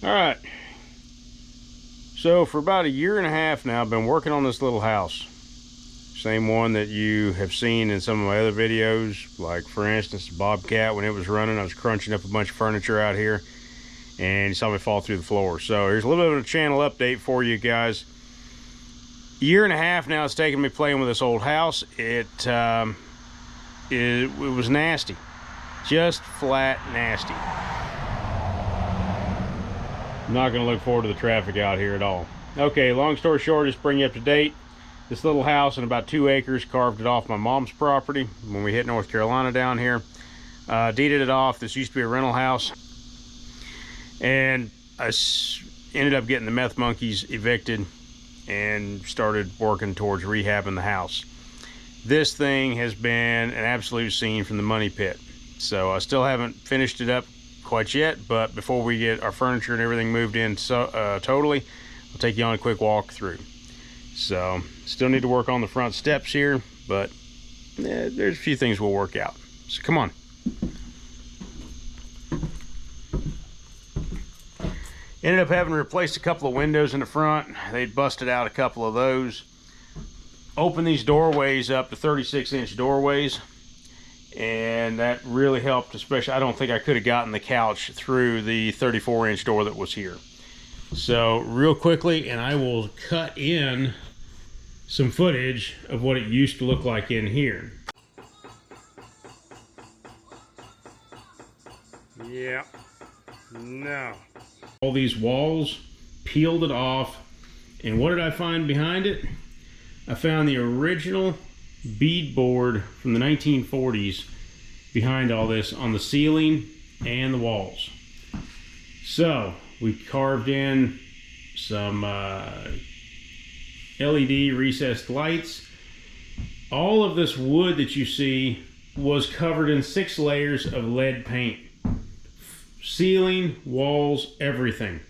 All right, so for about a year and a half now, I've been working on this little house. Same one that you have seen in some of my other videos, like for instance, the Bobcat. When it was running, I was crunching up a bunch of furniture out here, and you saw me fall through the floor. So here's a little bit of a channel update for you guys. A year and a half now it's taken me playing with this old house. It was nasty, just flat nasty. I'm not going to look forward to the traffic out here at all. Okay, long story short, just bring you up to date. This little house in about 2 acres, carved it off my mom's property when we hit North Carolina down here. Deeded it off. This used to be a rental house. And I ended up getting the meth monkeys evicted and started working towards rehabbing the house. This thing has been an absolute scene from the money pit. So I still haven't finished it up quite yet, but before we get our furniture and everything moved in totally, I'll take you on a quick walk through. So still need to work on the front steps here, but there's a few things we'll work out. So come on. Ended up having to replace a couple of windows in the front. They'd busted out a couple of those. Opened these doorways up to 36-inch doorways, and that really helped. Especially, I don't think I could have gotten the couch through the 34-inch door that was here. So real quickly, and I will cut in some footage of what it used to look like in here. Yeah, no. All these walls, peeled it off, and what did I find behind it? I found the original beadboard from the 1940s behind all this on the ceiling and the walls. So we carved in some LED recessed lights. All of this wood that you see was covered in 6 layers of lead paint. Ceiling, walls, everything.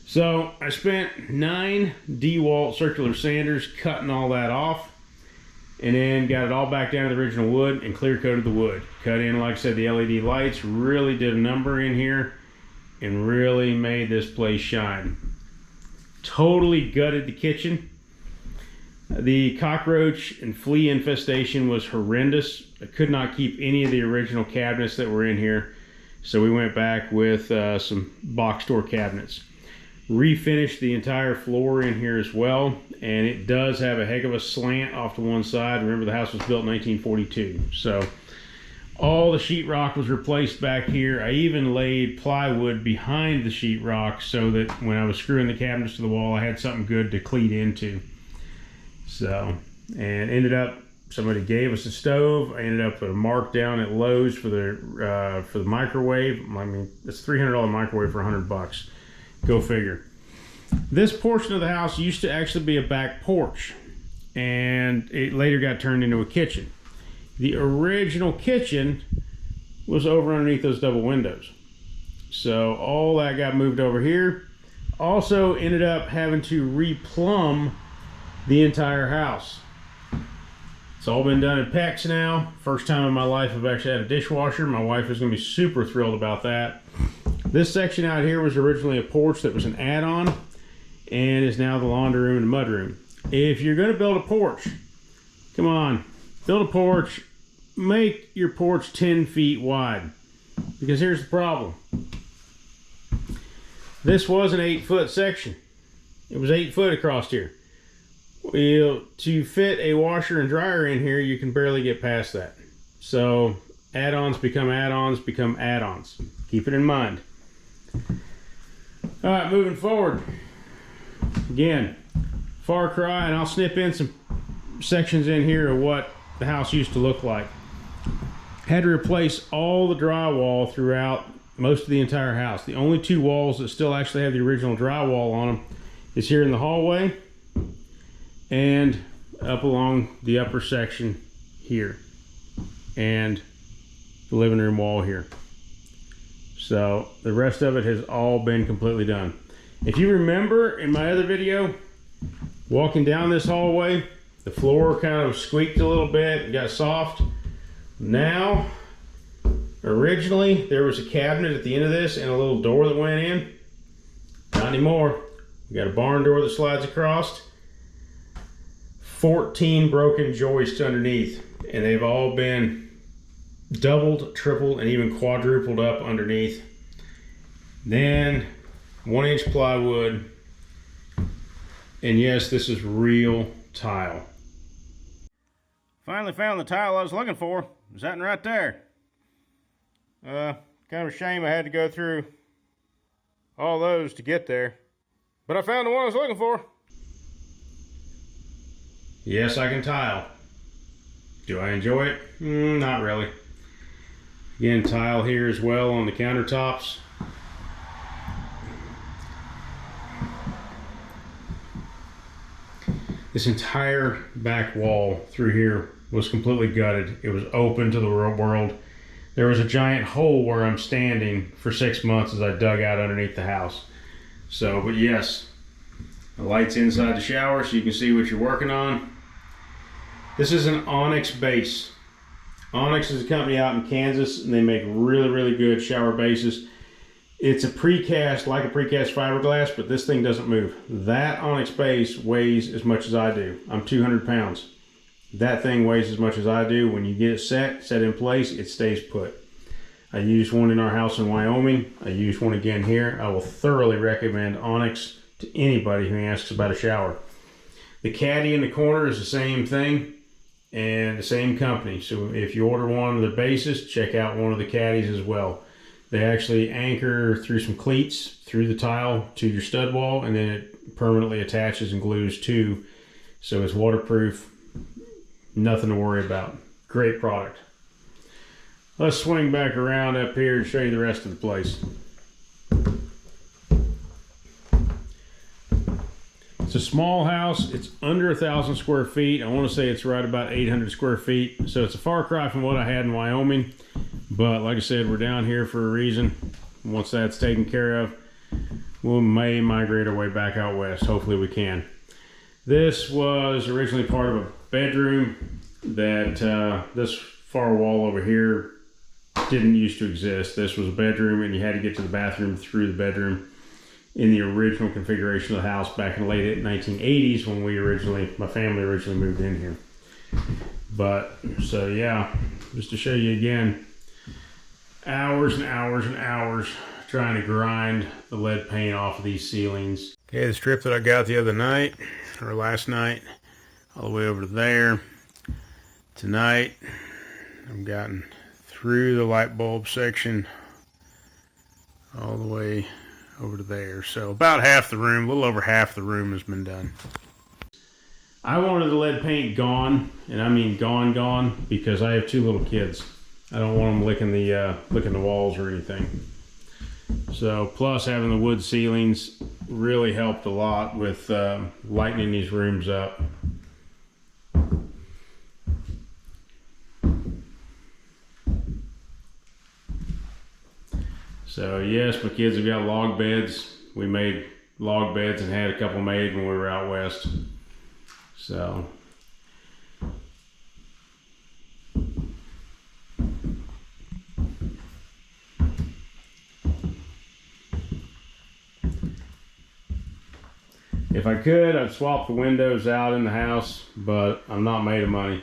So I spent 9 DeWalt circular sanders cutting all that off, and then got it all back down to the original wood and clear coated the wood. Cut in, like I said, the LED lights. Really did a number in here and really made this place shine. Totally gutted the kitchen. The cockroach and flea infestation was horrendous. I could not keep any of the original cabinets that were in here, so we went back with some box store cabinets. Refinished the entire floor in here as well, and it does have a heck of a slant off to one side. Remember, the house was built in 1942, so all the sheetrock was replaced back here. I even laid plywood behind the sheetrock so that when I was screwing the cabinets to the wall, I had something good to cleat into. So, and ended up, somebody gave us a stove. I ended up with a mark down at Lowe's for the microwave. I mean, it's a $300 microwave for $100. Go figure. This portion of the house used to actually be a back porch, and it later got turned into a kitchen. The original kitchen was over underneath those double windows. So all that got moved over here. Also ended up having to replumb the entire house. It's all been done in PEX now. First time in my life I've actually had a dishwasher. My wife is going to be super thrilled about that. This section out here was originally a porch that was an add-on, and is now the laundry room and mud room. If you're going to build a porch, come on, build a porch, make your porch 10 feet wide. Because here's the problem. This was an 8-foot section. It was 8 foot across here. Well, to fit a washer and dryer in here, you can barely get past that. So add-ons become add-ons become add-ons. Keep it in mind. All right, moving forward. Again, far cry, and I'll snip in some sections in here of what the house used to look like. Had to replace all the drywall throughout most of the entire house. The only 2 walls that still actually have the original drywall on them is here in the hallway and up along the upper section here, and the living room wall here. So the rest of it has all been completely done. If you remember in my other video, walking down this hallway, the floor kind of squeaked a little bit and got soft. Now, originally Originally, there was a cabinet at the end of this and a little door that went in. Not anymore. We got a barn door that slides across. 14 broken joists underneath, and they've all been doubled, tripled, and even quadrupled up underneath. Then 1-inch plywood, and yes, this is real tile. Finally found the tile I was looking for. Is that right there? Kind of a shame I had to go through all those to get there, but I found the one I was looking for. Yes, I can tile. Do I enjoy it? Not really. Again, tile here as well on the countertops. This entire back wall through here was completely gutted. It was open to the real world. There was a giant hole where I'm standing for 6 months as I dug out underneath the house. So, but yes, the light's inside the shower so you can see what you're working on. This is an Onyx base. Onyx is a company out in Kansas, and they make really, really good shower bases. It's a precast, like a precast fiberglass, but this thing doesn't move. That Onyx base weighs as much as I do. I'm 200 pounds. That thing weighs as much as I do. When you get it set in place, it stays put. I used one in our house in Wyoming. I used one again here. I will thoroughly recommend Onyx to anybody who asks about a shower. The caddy in the corner is the same thing and the same company. So if you order one of the bases, check out one of the caddies as well. They actually anchor through some cleats through the tile to your stud wall, and then it permanently attaches and glues to. So it's waterproof, nothing to worry about. Great product. Let's swing back around up here and show you the rest of the place. It's a small house. It's under 1,000 square feet. I want to say it's right about 800 square feet. So it's a far cry from what I had in Wyoming. But like I said, we're down here for a reason. Once that's taken care of, we may migrate our way back out west. Hopefully we can. This was originally part of a bedroom that this far wall over here didn't used to exist. This was a bedroom, and you had to get to the bathroom through the bedroom in the original configuration of the house back in the late 1980s when my family originally moved in here. But so yeah, just to show you again, hours and hours and hours trying to grind the lead paint off of these ceilings. Okay, the strip that I got the other night, or last night, all the way over to there. Tonight, I've gotten through the light bulb section all the way over to there. So about half the room, a little over half the room has been done. I wanted the lead paint gone, and I mean gone, because I have 2 little kids. I don't want them licking the walls or anything. So plus having the wood ceilings really helped a lot with lightening these rooms up. So yes, my kids have got log beds. We made log beds and had a couple made when we were out west. So if I could, I'd swap the windows out in the house, but I'm not made of money.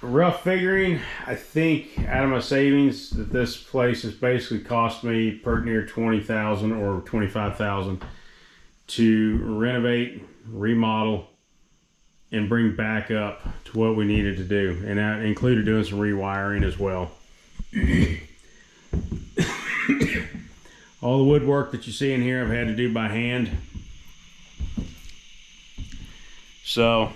Rough figuring, I think out of my savings that this place has basically cost me pretty near $20,000 or $25,000 to renovate, remodel, and bring back up to what we needed to do. And that included doing some rewiring as well. All the woodwork that you see in here I've had to do by hand. So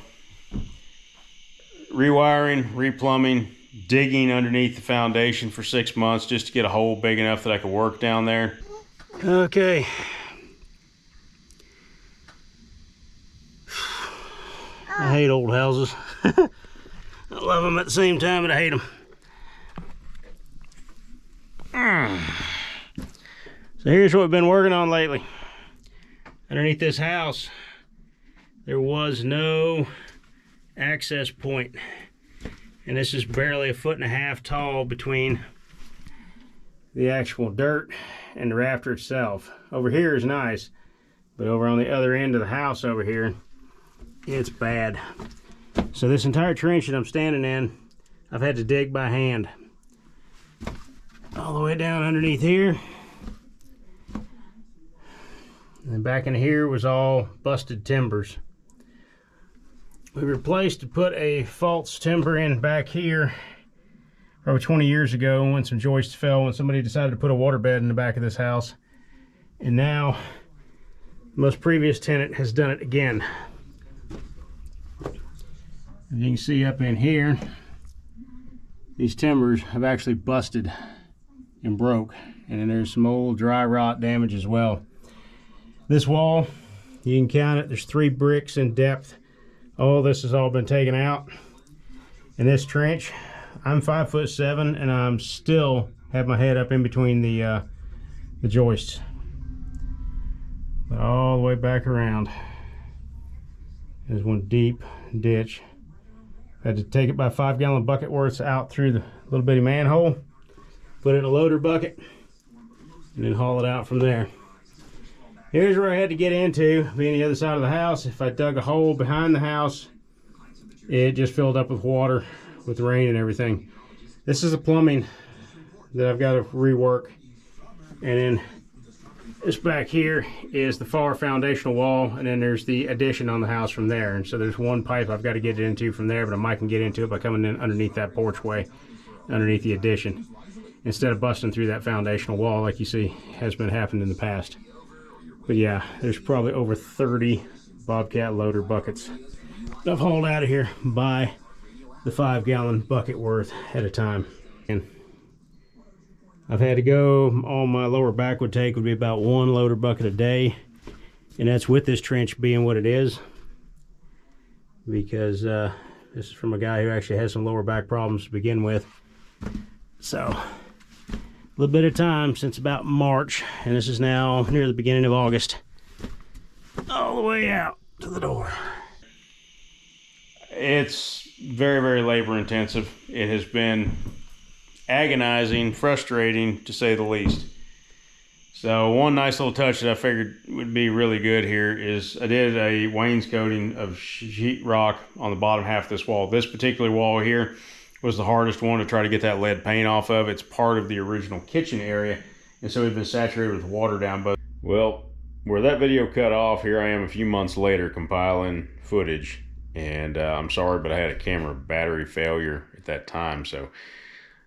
rewiring, replumbing, digging underneath the foundation for 6 months just to get a hole big enough that I could work down there. Okay. I hate old houses. I love them at the same time, but I hate them. So here's what we've been working on lately. Underneath this house, there was no access point. And this is barely 1.5 feet tall between the actual dirt and the rafter itself. Over here is nice, but over on the other end of the house over here, it's bad. So this entire trench that I'm standing in, I've had to dig by hand. All the way down underneath here. And back in here was all busted timbers. We replaced to put a false timber in back here probably 20 years ago when some joists fell when somebody decided to put a waterbed in the back of this house. And now the most previous tenant has done it again. As you can see up in here, these timbers have actually busted and broke, and then there's some old dry rot damage as well. This wall, you can count it, there's 3 bricks in depth. All this has all been taken out. In this trench, I'm 5'7" and I'm still have my head up in between the joists. But all the way back around, there's one deep ditch. Had to take it by 5-gallon bucket worth out through the little bitty manhole, put it in a loader bucket, and then haul it out from there. Here's where I had to get into, being the other side of the house. If I dug a hole behind the house, it just filled up with water with rain and everything. This is the plumbing that I've got to rework. And then this back here is the far foundational wall, and then there's the addition on the house from there. And so there's one pipe I've got to get it into from there, but I might can get into it by coming in underneath that porchway, underneath the addition, instead of busting through that foundational wall like you see has been happening in the past. But yeah, there's probably over 30 Bobcat loader buckets that I've hauled out of here by the 5-gallon bucket worth at a time. And I've had to go, all my lower back would take would be about 1 loader bucket a day. And that's with this trench being what it is. Because this is from a guy who actually has some lower back problems to begin with. So, a little bit of time since about March. And this is now near the beginning of August. All the way out to the door. It's very, very labor intensive. It has been agonizing, frustrating to say the least. So one nice little touch that I figured would be really good here is I did a wainscoting of sheetrock on the bottom half of this wall. This particular wall here was the hardest one to try to get that lead paint off of. It's part of the original kitchen area, and so we've been saturated with water down both. Well, where that video cut off, here I am a few months later compiling footage. And I'm sorry, but I had a camera battery failure at that time. So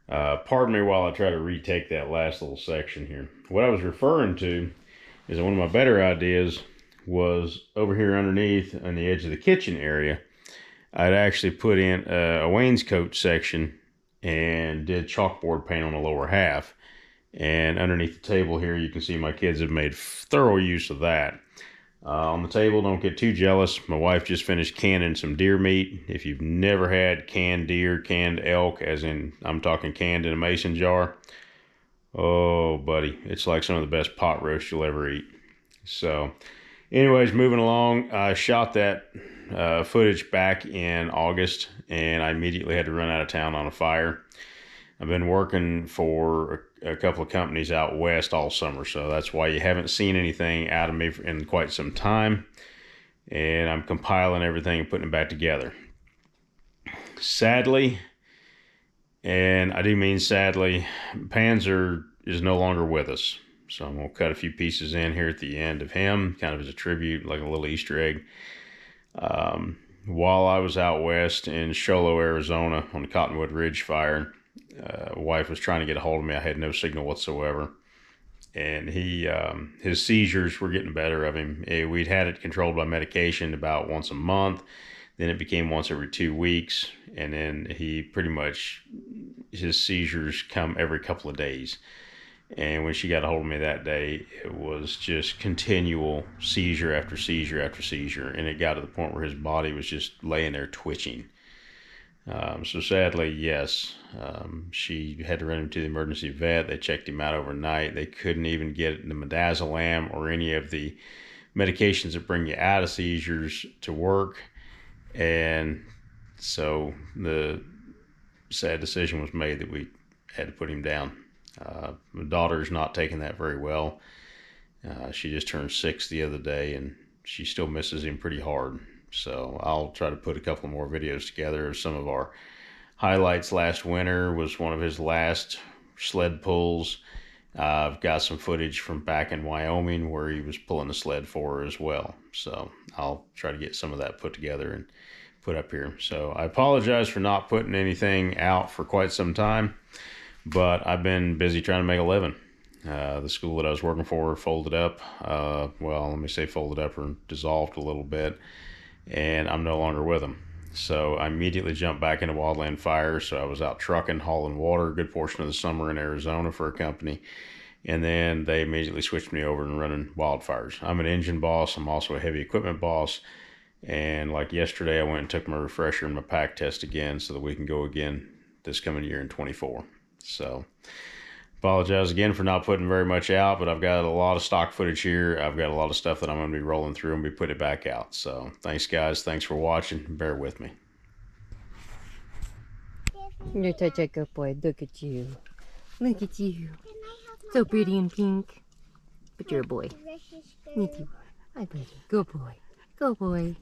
pardon me while I try to retake that last little section here. What I was referring to is that one of my better ideas was over here underneath on the edge of the kitchen area. I'd actually put in a wainscot section and did chalkboard paint on the lower half. And underneath the table here, you can see my kids have made thorough use of that. On the table, don't get too jealous. My wife just finished canning some deer meat. If you've never had canned deer, canned elk, as in I'm talking canned in a mason jar, oh buddy, it's like some of the best pot roast you'll ever eat. So anyways, moving along, I shot that footage back in August, and I immediately had to run out of town on a fire. I've been working for a couple of companies out west all summer, so that's why you haven't seen anything out of me in quite some time. And I'm compiling everything and putting it back together. Sadly, and I do mean sadly, Panzer is no longer with us. So I'm going to cut a few pieces in here at the end of him, kind of as a tribute, like a little Easter egg. While I was out west in Sholo, Arizona on the Cottonwood Ridge fire, wife was trying to get a hold of me. I had no signal whatsoever, and his seizures were getting the better of him. We'd had it controlled by medication about once a month, then it became once every 2 weeks, and then his seizures come every couple of days. And when she got a hold of me that day, it was just continual seizure after seizure after seizure, and it got to the point where his body was just laying there twitching. So sadly, yes, she had to run him to the emergency vet. They checked him out overnight. They couldn't even get the midazolam or any of the medications that bring you out of seizures to work. And so the sad decision was made that we had to put him down. My daughter's not taking that very well. She just turned 6 the other day, and she still misses him pretty hard. So I'll try to put a couple more videos together of some of our highlights. Last winter was one of his last sled pulls. I've got some footage from back in Wyoming where he was pulling a sled for her as well. So I'll try to get some of that put together and put up here. So I apologize for not putting anything out for quite some time, but I've been busy trying to make a living. The school that I was working for folded up. Well, let me say folded up or dissolved a little bit, and I'm no longer with them. So I immediately jumped back into wildland fire. So I was out trucking, hauling water a good portion of the summer in Arizona for a company. And then they immediately switched me over and running wildfires. I'm an engine boss. I'm also a heavy equipment boss. And like yesterday, I went and took my refresher and my pack test again so that we can go again this coming year in 24. So apologize again for not putting very much out, but I've got a lot of stock footage here. I've got a lot of stuff that I'm going to be rolling through and be putting it back out. So thanks, guys. Thanks for watching. Bear with me. You're such a good boy. Look at you. Look at you. So pretty and pink. But you're a boy. Me too. Hi, buddy. Good boy. Good boy.